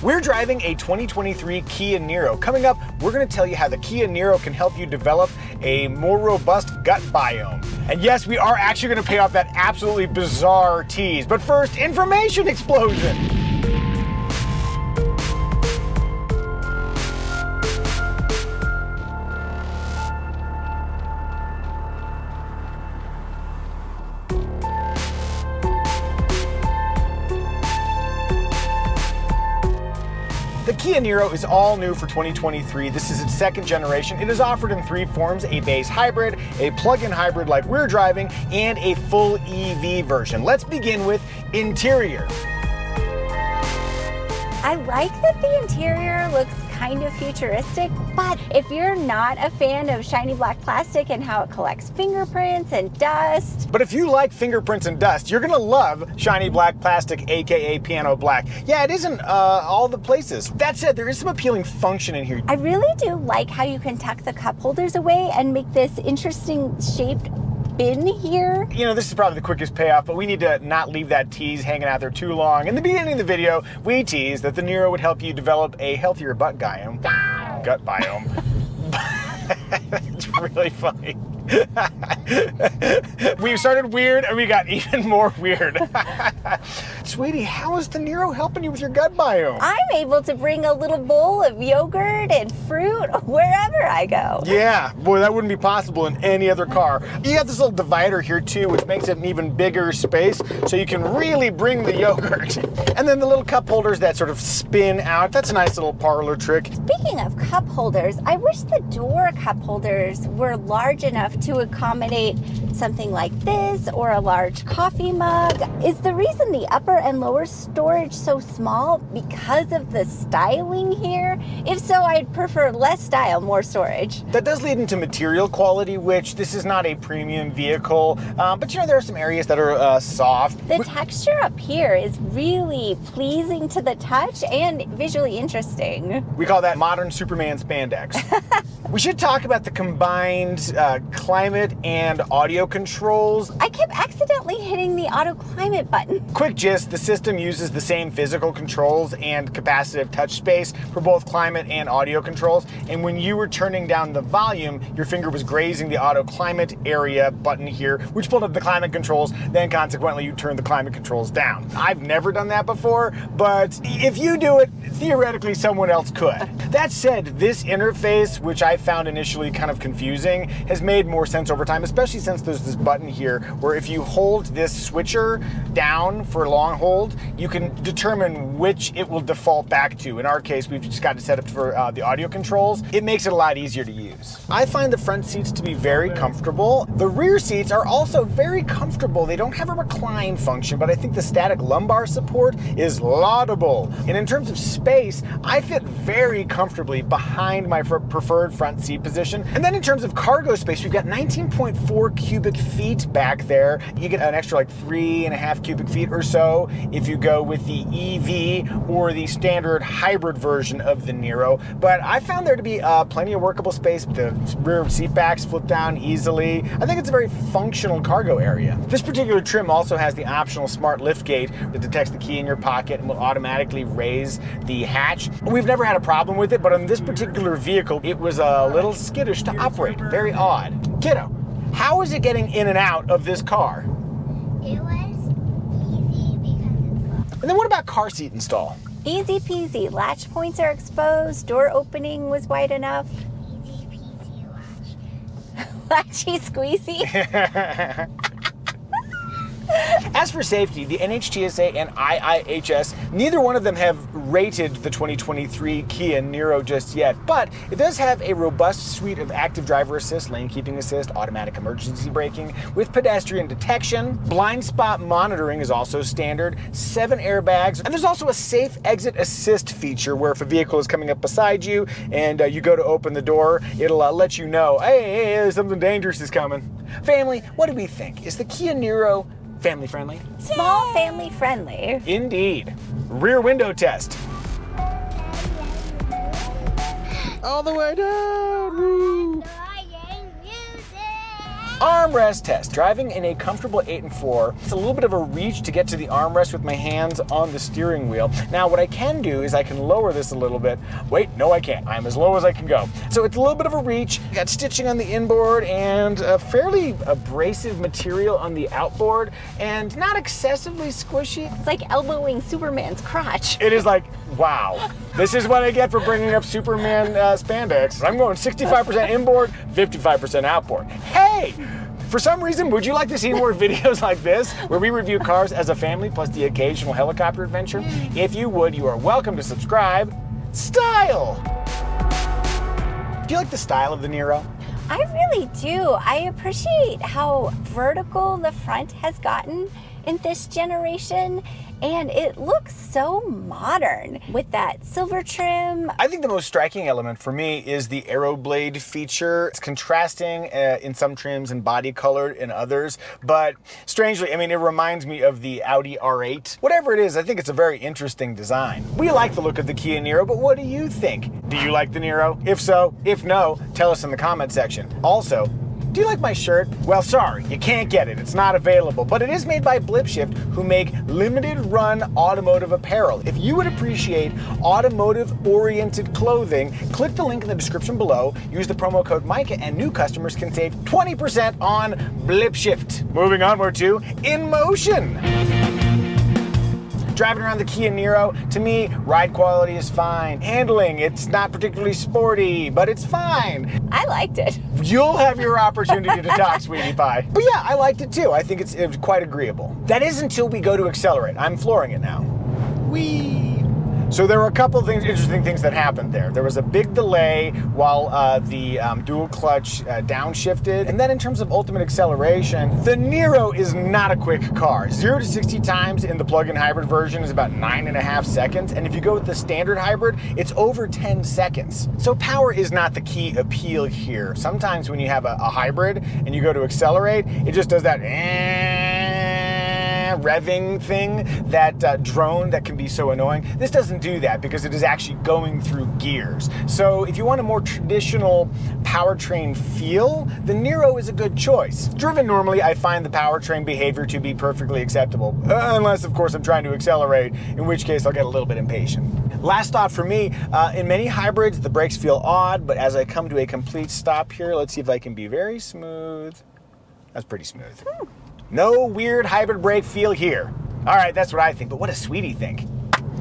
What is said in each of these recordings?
We're driving a 2023 Kia Niro. Coming up, we're going to tell you how the Kia Niro can help you develop a more robust gut biome. And yes, we are actually going to pay off that absolutely bizarre tease. But first, information explosion. The Kia Niro is all new for 2023. This is its second generation. It is offered in three forms: a base hybrid, a plug-in hybrid like we're driving, and a full EV version. Let's begin with interior. I like that the interior looks kind of futuristic, but if you're not a fan of shiny black plastic and how it collects fingerprints and dust. But if you like fingerprints and dust, you're gonna love shiny black plastic, aka piano black. Yeah, it isn't all the places. That said, there is some appealing function in here. I really do like how you can tuck the cup holders away and make this interesting shaped bin here. You know, this is probably the quickest payoff, but we need to not leave that tease hanging out there too long. In the beginning of the video, we teased that the Niro would help you develop a healthier gut biome. Gut biome. It's really funny. We started weird and we got even more weird. Sweetie, how is the Niro helping you with your gut biome? I'm able to bring a little bowl of yogurt and fruit wherever I go. Yeah, boy, that wouldn't be possible in any other car. You got this little divider here too, which makes it an even bigger space, so you can really bring the yogurt. And then the little cup holders that sort of spin out. That's a nice little parlor trick. Speaking of cup holders, I wish the door cup holders were large enough to accommodate something like this or a large coffee mug. Is the reason the upper and lower storage so small because of the styling here? If so, I'd prefer less style, more storage. That does lead into material quality, which this is not a premium vehicle, but you know, there are some areas that are soft. The texture up here is really pleasing to the touch and visually interesting. We call that modern Superman spandex. We should talk about the combined climate and audio controls. I kept accidentally hitting the auto climate button. Quick gist, the system uses the same physical controls and capacitive touch space for both climate and audio controls. And when you were turning down the volume, your finger was grazing the auto climate area button here, which pulled up the climate controls. Then consequently, you turn the climate controls down. I've never done that before, but if you do it, theoretically someone else could. That said, this interface, which I found initially kind of confusing, has made more sense over time, especially since there's this button here where if you hold this switcher down for a long hold, you can determine which it will default back to. In our case, we've just got it set up for the audio controls. It makes it a lot easier to use. I find the front seats to be very comfortable. The rear seats are also very comfortable. They don't have a recline function, but I think the static lumbar support is laudable. And in terms of space, I fit very comfortably behind my preferred front seat position. And then in terms of cargo space, we've got 19.4 cubic feet back there. You get an extra like 3.5 cubic feet or so if you go with the EV or the standard hybrid version of the Niro. But I found there to be plenty of workable space. The rear seat backs flip down easily. I think it's a very functional cargo area. This particular trim also has the optional smart lift gate that detects the key in your pocket and will automatically raise the hatch. We've never had a problem with it, but on this particular vehicle, it was a little skittish to operate. Very odd. Kiddo, how is it getting in and out of this car? It was easy because it's low. And then what about car seat install? Easy peasy. Latch points are exposed. Door opening was wide enough. Easy peasy watch. Latchy squeezy. As for safety, the NHTSA and IIHS, neither one of them have rated the 2023 Kia Niro just yet, but it does have a robust suite of active driver assist, lane keeping assist, automatic emergency braking with pedestrian detection. Blind spot monitoring is also standard, 7 airbags, and there's also a safe exit assist feature where if a vehicle is coming up beside you and you go to open the door, it'll let you know, hey, something dangerous is coming. Family, what do we think? Is the Kia Niro family friendly? Small, family friendly. Indeed. Rear window test. All the way down. Woo. Enjoying music. Armrest test. Driving in a comfortable 8 and 4. It's a little bit of a reach to get to the armrest with my hands on the steering wheel. Now what I can do is I can lower this a little bit. Wait, no I can't. I'm as low as I can go. So it's a little bit of a reach. Got stitching on the inboard and a fairly abrasive material on the outboard and not excessively squishy. It's like elbowing Superman's crotch. It is like, wow. This is what I get for bringing up Superman spandex. I'm going 65% inboard, 55% outboard. Hey! For some reason, would you like to see more videos like this, where we review cars as a family plus the occasional helicopter adventure? If you would, you are welcome to subscribe. Style! Do you like the style of the Niro? I really do. I appreciate how vertical the front has gotten in this generation, and it looks so modern with that silver trim. I think the most striking element for me is the aero blade feature. It's contrasting in some trims and body colored in others, but strangely, I mean, it reminds me of the Audi R8. Whatever it is, I think it's a very interesting design. We like the look of the Kia Niro, but what do you think? Do you like the Niro? If so, if no, tell us in the comment section. Also, do you like my shirt? Well, sorry, you can't get it. It's not available, but it is made by Blipshift, who make limited run automotive apparel. If you would appreciate automotive-oriented clothing, click the link in the description below, use the promo code Micah, and new customers can save 20% on Blipshift. Moving onward to In Motion. Driving around the Kia Niro, to me, ride quality is fine. Handling, it's not particularly sporty, but it's fine. I liked it. You'll have your opportunity to talk, sweetie pie. But yeah, I liked it too. I think it was quite agreeable. That is until we go to accelerate. I'm flooring it now. Whee! So there were a couple of interesting things that happened there. There was a big delay while the dual clutch downshifted. And then in terms of ultimate acceleration, the Niro is not a quick car. 0 to 60 times in the plug-in hybrid version is about 9.5 seconds. And if you go with the standard hybrid, it's over 10 seconds. So power is not the key appeal here. Sometimes when you have a hybrid and you go to accelerate, it just does that revving thing, that drone that can be so annoying. This doesn't do that because it is actually going through gears. So if you want a more traditional powertrain feel, the Niro is a good choice. Driven normally, I find the powertrain behavior to be perfectly acceptable, unless of course I'm trying to accelerate, in which case I'll get a little bit impatient. Last thought for me, in many hybrids the brakes feel odd, but as I come to a complete stop here, let's see if I can be very smooth. That's pretty smooth. No weird hybrid brake feel here. All right, that's what I think, but what does Sweetie think?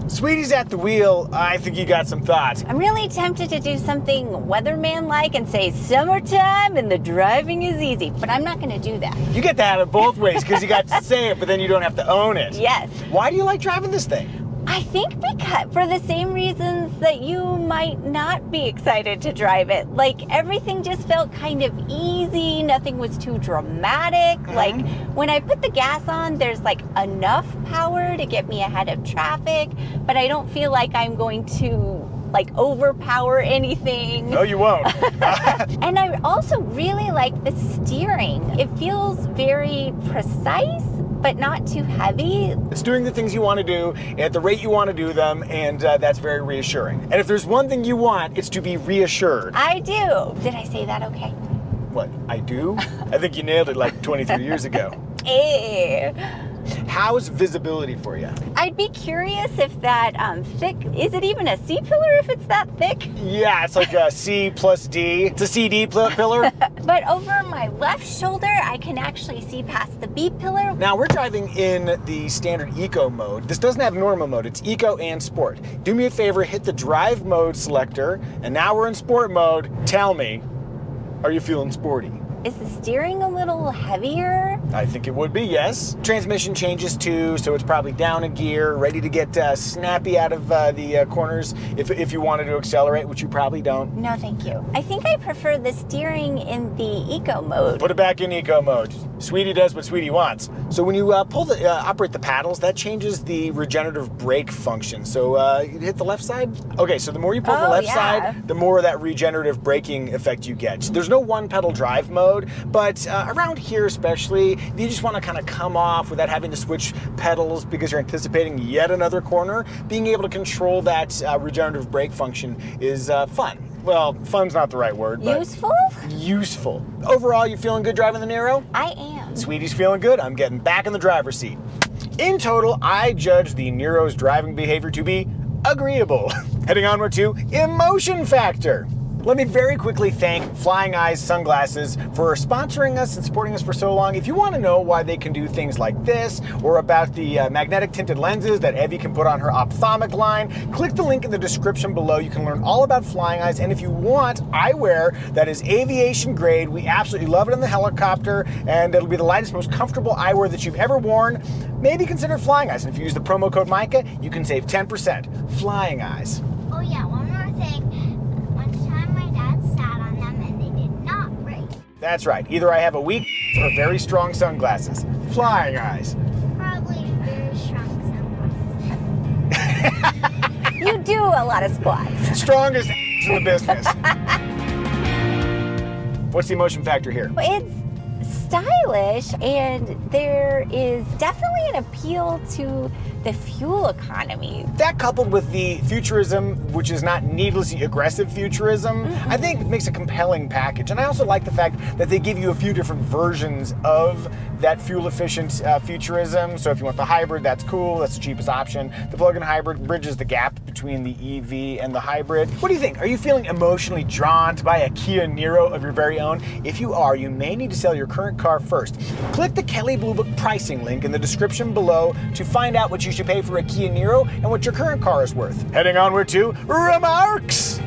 Sweetie's at the wheel. I think you got some thoughts. I'm really tempted to do something weatherman-like and say summertime and the driving is easy, but I'm not gonna do that. You get to have it both ways because you got to say it, but then you don't have to own it. Yes. Why do you like driving this thing? I think because for the same reasons that you might not be excited to drive it. Like everything just felt kind of easy, nothing was too dramatic. Like when I put the gas on, there's like enough power to get me ahead of traffic, but I don't feel like I'm going to like overpower anything. No, you won't. And I also really like the steering. It feels very precise, but not too heavy. It's doing the things you want to do at the rate you want to do them, and that's very reassuring. And if there's one thing you want, it's to be reassured. I do. Did I say that okay? What, I do? I think you nailed it like 23 years ago. Hey. How's visibility for you? I'd be curious if that thick, is it even a C-pillar if it's that thick? Yeah, it's like a C plus D. It's a CD pillar. But over my left shoulder, I can actually see past the B-pillar. Now we're driving in the standard eco mode. This doesn't have normal mode, it's eco and sport. Do me a favor, hit the drive mode selector, and now we're in sport mode. Tell me, are you feeling sporty? Is the steering a little heavier? I think it would be, yes. Transmission changes too, so it's probably down a gear, ready to get snappy out of the corners if you wanted to accelerate, which you probably don't. No, thank you. I think I prefer the steering in the eco mode. Put it back in eco mode. Sweetie does what Sweetie wants. So when you operate the paddles, that changes the regenerative brake function. So you hit the left side. Okay, so the more you pull the left side, the more of that regenerative braking effect you get. So there's no one pedal drive mode, but around here especially, you just want to kind of come off without having to switch pedals because you're anticipating yet another corner. Being able to control that regenerative brake function is fun. well, fun's not the right word, but Useful? useful. Overall, you feeling good driving the Niro? I am. Sweetie's feeling good. I'm getting back in the driver's seat. In total, I judge the Niro's driving behavior to be agreeable. Heading onward to emotion factor. Let me very quickly thank Flying Eyes Sunglasses for sponsoring us and supporting us for so long. If you want to know why they can do things like this, or about the magnetic tinted lenses that Evie can put on her ophthalmic line, click the link in the description below. You can learn all about Flying Eyes, and if you want eyewear that is aviation grade, we absolutely love it in the helicopter, and it'll be the lightest, most comfortable eyewear that you've ever worn, maybe consider Flying Eyes. And if you use the promo code Micah, you can save 10%. Flying Eyes. Oh yeah, one more thing. One time my dad sat on them and they did not break. That's right. Either I have a weak or very strong sunglasses. Flying Eyes. Probably very strong sunglasses. You do a lot of squats. Strongest in the business. What's the emotion factor here? It's stylish, and there is definitely an appeal to the fuel economy. That coupled with the futurism, which is not needlessly aggressive futurism, I think makes a compelling package. And I also like the fact that they give you a few different versions of that fuel-efficient futurism. So if you want the hybrid, that's cool. That's the cheapest option. The plug-in hybrid bridges the gap between the EV and the hybrid. What do you think? Are you feeling emotionally drawn to buy a Kia Niro of your very own? If you are, you may need to sell your current car first. Click the Kelley Blue Book pricing link in the description below to find out what you should pay for a Kia Niro and what your current car is worth. Heading onward to remarks.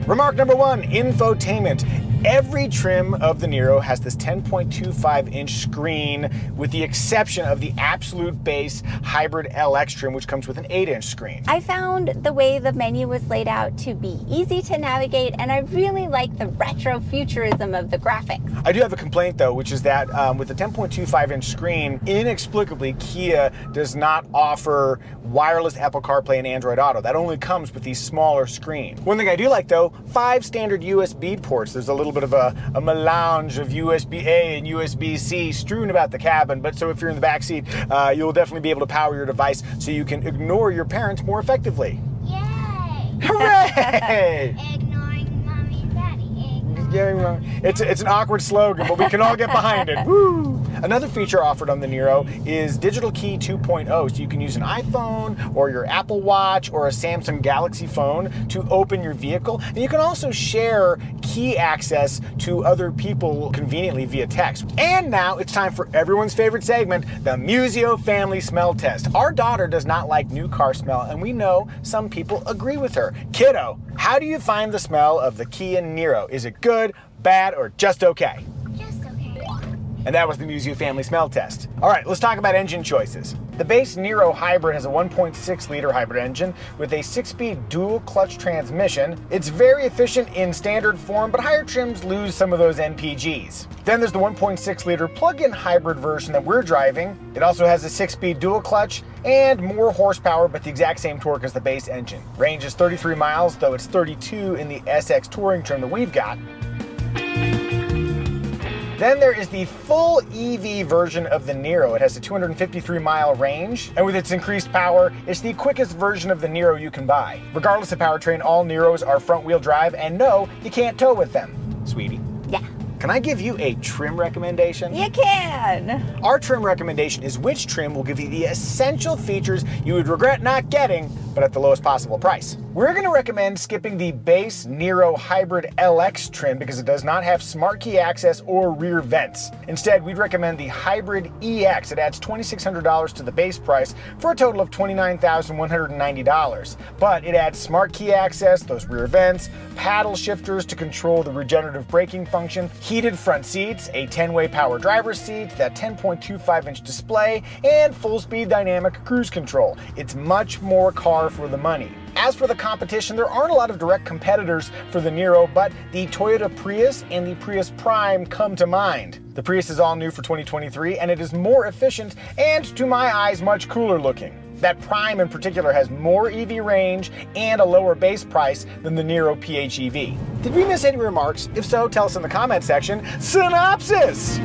Remark number one, infotainment. Every trim of the Niro has this 10.25-inch screen, with the exception of the absolute base hybrid LX trim, which comes with an 8-inch screen. I found the way the menu was laid out to be easy to navigate, and I really like the retro futurism of the graphics. I do have a complaint though, which is that with the 10.25-inch screen, inexplicably Kia does not offer wireless Apple CarPlay and Android Auto. That only comes with the smaller screen. One thing I do like though, 5 standard USB ports. There's a little bit of a melange of USB-A and USB-C strewn about the cabin, but so if you're in the back seat, you'll definitely be able to power your device so you can ignore your parents more effectively. Yay! Hooray! Ignoring mommy and daddy. Yeah, it's an awkward slogan, but we can all get behind it. Woo! Another feature offered on the Niro is Digital Key 2.0, so you can use an iPhone or your Apple Watch or a Samsung Galaxy phone to open your vehicle. And you can also share key access to other people conveniently via text. And now it's time for everyone's favorite segment, the Muzio Family Smell Test. Our daughter does not like new car smell, and we know some people agree with her. Kiddo, how do you find the smell of the Kia Niro? Is it good, bad, or just okay? Just okay. And that was the Muzio Family Smell Test. All right, let's talk about engine choices. The base Niro hybrid has a 1.6-liter hybrid engine with a 6-speed dual-clutch transmission. It's very efficient in standard form, but higher trims lose some of those NPGs. Then there's the 1.6-liter plug-in hybrid version that we're driving. It also has a 6-speed dual-clutch and more horsepower, but the exact same torque as the base engine. Range is 33 miles, though it's 32 in the SX Touring trim that we've got. Then there is the full EV version of the Niro. It has a 253-mile range, and with its increased power, it's the quickest version of the Niro you can buy. Regardless of powertrain, all Niros are front-wheel drive, and no, you can't tow with them. Sweetie? Yeah. Can I give you a trim recommendation? You can. Our trim recommendation is which trim will give you the essential features you would regret not getting, but at the lowest possible price. We're going to recommend skipping the base Niro Hybrid LX trim because it does not have smart key access or rear vents. Instead, we'd recommend the Hybrid EX. It adds $2,600 to the base price for a total of $29,190. But it adds smart key access, those rear vents, paddle shifters to control the regenerative braking function, heated front seats, a 10-way power driver's seat, that 10.25-inch display, and full-speed dynamic cruise control. It's much more car for the money. As for the competition, there aren't a lot of direct competitors for the Niro, but the Toyota Prius and the Prius Prime come to mind. The Prius is all new for 2023, and it is more efficient and, to my eyes, much cooler looking. That Prime in particular has more EV range and a lower base price than the Niro PHEV. Did we miss any remarks? If so, tell us in the comment section. Synopsis!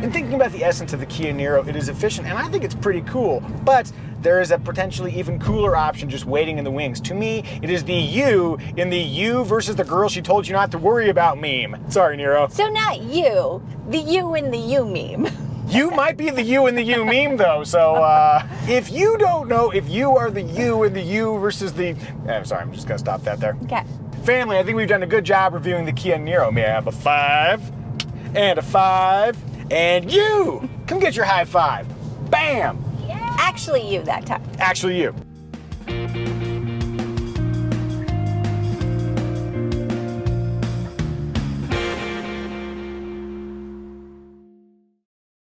In thinking about the essence of the Kia Niro, it is efficient, and I think it's pretty cool, but there is a potentially even cooler option just waiting in the wings. To me, it is the you in the you versus the girl she told you not to worry about meme. Sorry, Niro. So not you, the you in the you meme. You might be the you in the you meme, though, so if you don't know if you are the you in the you versus the... sorry, I'm just gonna stop that there. Okay. Family, I think we've done a good job reviewing the Kia Niro. May I have a 5 and a 5 and you? Come get your high five. Bam! Actually you that time. Actually you.